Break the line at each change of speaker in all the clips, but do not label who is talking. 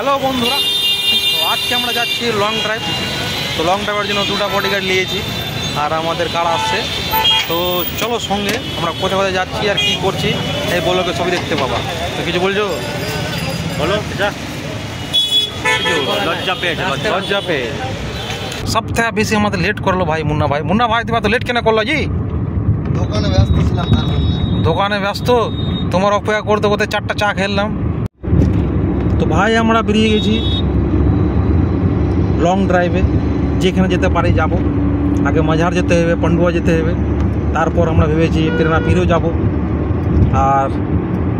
Hello বন্ধুরা, তো আজকে আমরা যাচ্ছি লং ড্রাইভ। তো লং ড্রাইভের জন্য দুটো বডিগার্ড নিয়েছি আর আমাদের কার আসছে। তো চলো সঙ্গে আমরা কোথায় কোথায় যাচ্ছি আর কি করছি এই বলোকে সবই দেখতে পাবা। তো কিছু বলছো? বলো। লজ্জা पे সব থেকে বেশি আমাদের লেট করলো ভাই মুন্না ভাই। মুন্না ভাই তুমি তো লেট কেন করলো জি?
দোকানে ব্যস্ত ছিলাম।
দোকানে ব্যস্ত, তোমার অপেক্ষা করতে করতে 4টা চা খেলাম। তো ভাই আমরা বেরিয়ে গেছি লং ড্রাইভে, যেখানে যেতে পারি যাব। আগে মাঝার যেতে হবে, পান্ডুয়া যেতে হবে, তারপর আমরা ভেবেছি প্রেরণা পীরও যাব। আর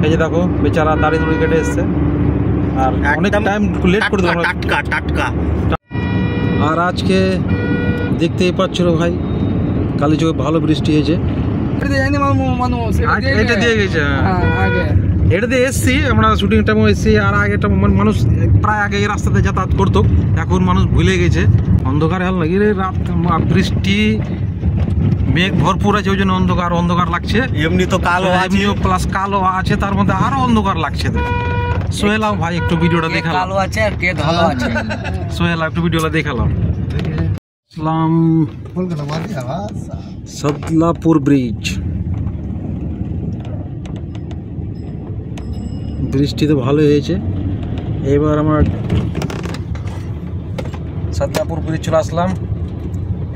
এই যে দেখো বেচারা দাড়ি দুড়ি কেটে এসছে আর অনেক টাইম লেট করে দেবো টাটকা। আর আজকে দেখতেই পাচ্ছিল ভাই কালীচকে ভালো বৃষ্টি হয়েছে। এটা দিয়ে গেছে, এটা দিয়ে এসছি আমরা শুটিং টাইমও এসছি। আর আগে মানুষ প্রায় আগে এই রাস্তাতে যাতায়াত করতো, এখন মানুষ ভুলে গেছে। অন্ধকার হল নাকি রাত, বৃষ্টি মেঘ ভরপুর আছে, ওই জন্য অন্ধকার লাগছে।
এমনি তো কালো আছে,
প্লাস কালো আছে, তার মধ্যে আরো অন্ধকার লাগছে। সোহেলাও ভাই একটু ভিডিওটা দেখালাম,
কালো আছে আর কে ভালো আছে।
সোহেলা একটু ভিডিওটা দেখালাম। সদলাপুর ব্রিজ, বৃষ্টি তো ভালো হয়েছে। এবার আমরা সদলাপুর ব্রিজ চলে আসলাম।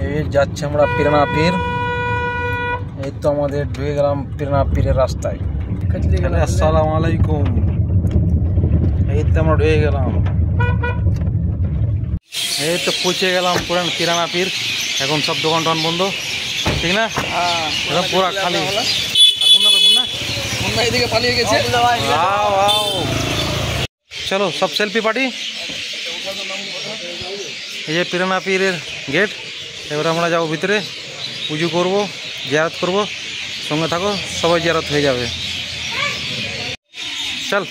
এই যাচ্ছে আমরা প্রেরণা পীর। এই তো আমাদের ঢুকে গেলাম প্রেরণা পীরের রাস্তায়। আসসালামু আলাইকুম। এই তো আমরা ঢুকে গেলাম, এই তো পৌঁছে গেলাম প্রেরণা পীর। এখন সব দোকান টোকান বন্ধ, ঠিক না? এখন পুরা খালি।
এদিকে পালিয়ে গেছে।
চলো সব সেলফি পার্টি। এই যে প্রেরণা পীরের গেট। এবার আমরা যাবো ভিতরে, পুজো করব, জিয়ারত করব। সঙ্গে থাকো, সবাই জিয়ারত হয়ে যাবে। চল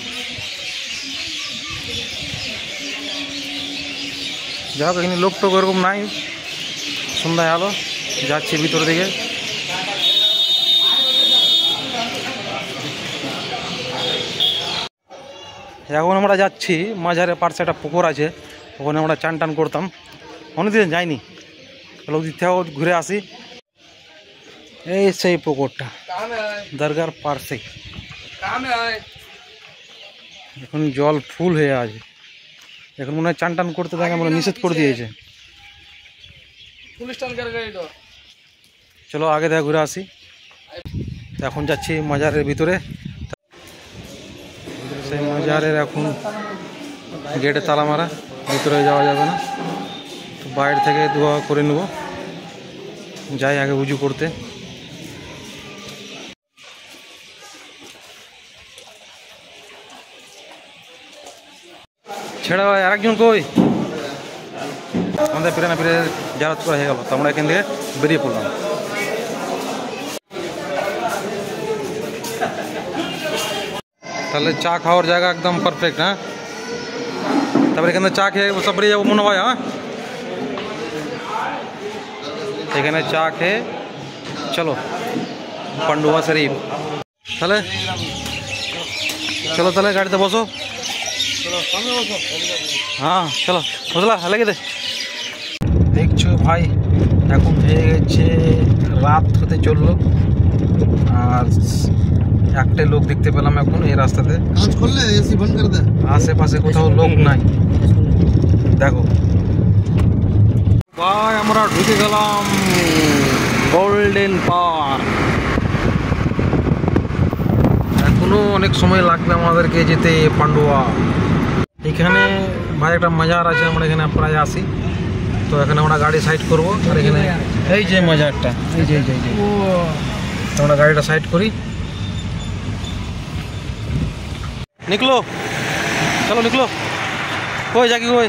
যাক, এখানে লোক টোক এরকম নাই। সন্ধ্যায় আলো যাচ্ছে ভিতর দিকে। এখন আমরা যাচ্ছি মাঝারে পার্শ্বে একটা পুকুর আছে, ওখানে আমরা চান টান করতাম। অনেকদিন যাইনি, লোক দিক থেকেও ঘুরে আসি। এই সেই পুকুরটা দরগার পার্শ্বে। এখন জল ফুল হয়ে আছে, এখন মনে হয় চান টান করতে থাকে, মনে নিষেধ করে দিয়েছে। চলো আগে থেকে ঘুরে আসি। এখন যাচ্ছি মাজারের ভিতরে। সেই মাজারের এখন গেটে তালা মারা, ভিতরে যাওয়া যাবে না। তো বাইরে থেকে দোয়া করে নেব, যাই আগে উজু করতে। ছেড়া ভাই আরেকজন কই? আমাদের প্রেরণা পীরের জিয়ারত করা হয়ে গেল, তো আমরা এখান থেকে বেরিয়ে পড়লাম। তাহলে চা খাওয়ার জায়গা একদম পারফেক্ট। হ্যাঁ, তারপরে এখানে চা খেয়ে সব বেরিয়ে যাবো মনে হয়। হ্যাঁ, এখানে চা খেয়ে চলো পান্ডুয়া শরীফ। তাহলে চলো, তাহলে গাড়িতে বসো। হ্যাঁ চলো, বুঝলা লেগে দে। দেখছো ভাই এখন হয়ে গেছে রাত হতে চললো, আর একটা লোক দেখতে পেলাম এখন এই রাস্তাতে। আশেপাশে কোথাও লোক নাই। দেখো ভাই আমরা ঢুকে গেলাম গোল্ডেন পার্ক। এখনো অনেক সময় লাগবে আমাদেরকে যেতে পান্ডুয়া। এখানে ভাই একটা মাজার আছে, আমরা এখানে প্রায় আসি। তো এখানে আমরা গাড়ি সাইড করব। আর এখানে এই যে মাজারটা, এই যে আমরা গাড়িটা সাইড করি। निकलो, चलो निकलो। कोई जाके कोई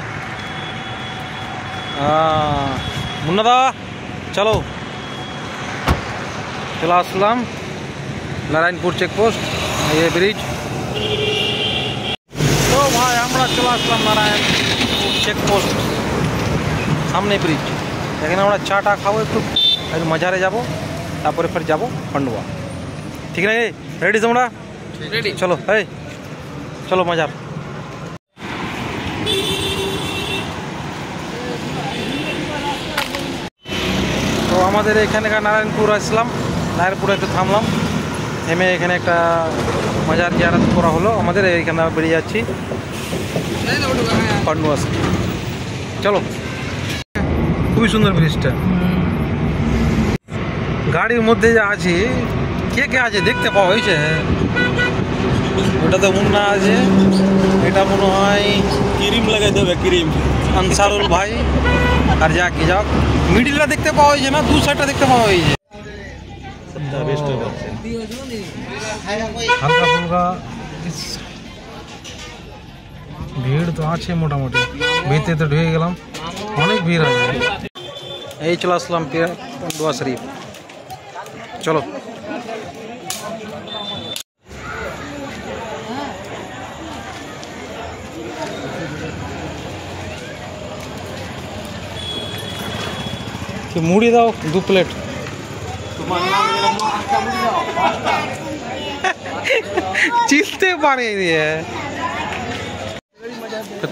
मुन्ना दा चलो। चला असलाम नारायणपुर चेक पोस्ट, ये ब्रिज। तो भाई আমরা চলে আসলাম নারায়ণপুর চেক পোস্ট, সামনে ব্রিজ। এখানে আমরা চাটা খাবো, একটু মাজারে যাব, তারপরে ফের যাব পান্ডুয়া। ঠিক আছে, রেডি তোমরা? রেডি, চলো। এই চলো মাজার। আমাদের এখানকার নারায়ণপুর আসলাম, নারায়ণপুরে একটু থামলাম, থেমে এখানে একটা মাজার জিয়ারত করা হলো আমাদের। এইখানে বেরিয়ে যাচ্ছি পান্ডুয়া শরীফ। চলো, খুবই সুন্দর ব্রিজটা। গাড়ির মধ্যে যা আছি, কে কে আছে দেখতে পাওয়া হয়েছে? ওটা তো মুন্না আছে, এটা মনে হয়
ক্রিম লাগাই দেবে, ক্রিম।
আনসারুল ভাই, আর যা কি যাক মিডিলটা দেখতে পাওয়া হয়েছে না, দু সাইডটা দেখতে পাওয়া হয়েছে। হালকা ফুলকা ভিড় তো আছে মোটামুটি, ভিড়তে তো ঢুকে গেলাম, অনেক ভিড় আছে। এই চলে আসলাম পান্ডুয়া শরীফ। চলো, মুড়ি দাও 2 প্লেট। চিনতে পারে দিয়ে।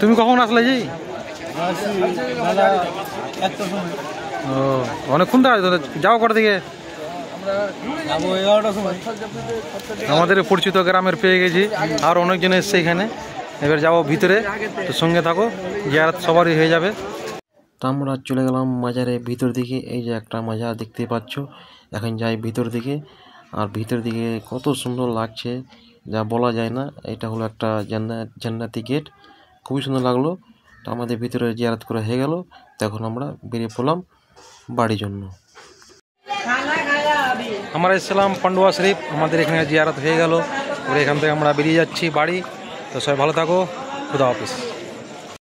তুমি কখন আসলে জি? ও, অনেকক্ষণ তো যাও কটা থেকে? আমাদের পরিচিত গ্রামের পেয়ে গেছি, আর অনেকজন এসছে এখানে। এবার যাবো ভিতরে, তো সঙ্গে থাকো, জিয়ারত সবারই হয়ে যাবে। তো আমরা চলে গেলাম মাজারের ভিতর দিকে। এই যে একটা মাজার দেখতে পাচ্ছ, এখন যাই ভিতর দিকে। আর ভিতর দিকে কত সুন্দর লাগছে, যা বলা যায় না। এটা হলো একটা জান্নাতি গেট, খুবই সুন্দর লাগলো। তো আমাদের ভিতরে জিয়ারত করে হয়ে গেল, তখন আমরা বেরিয়ে পড়লাম বাড়ির জন্য। আমরা এসেছিলাম পান্ডুয়া শরীফ, আমাদের এখানে জিয়ারত হয়ে গেল, এখান থেকে আমরা বেরিয়ে যাচ্ছি বাড়ি। তো সবাই ভালো থাকো, খুদা হাফেজ।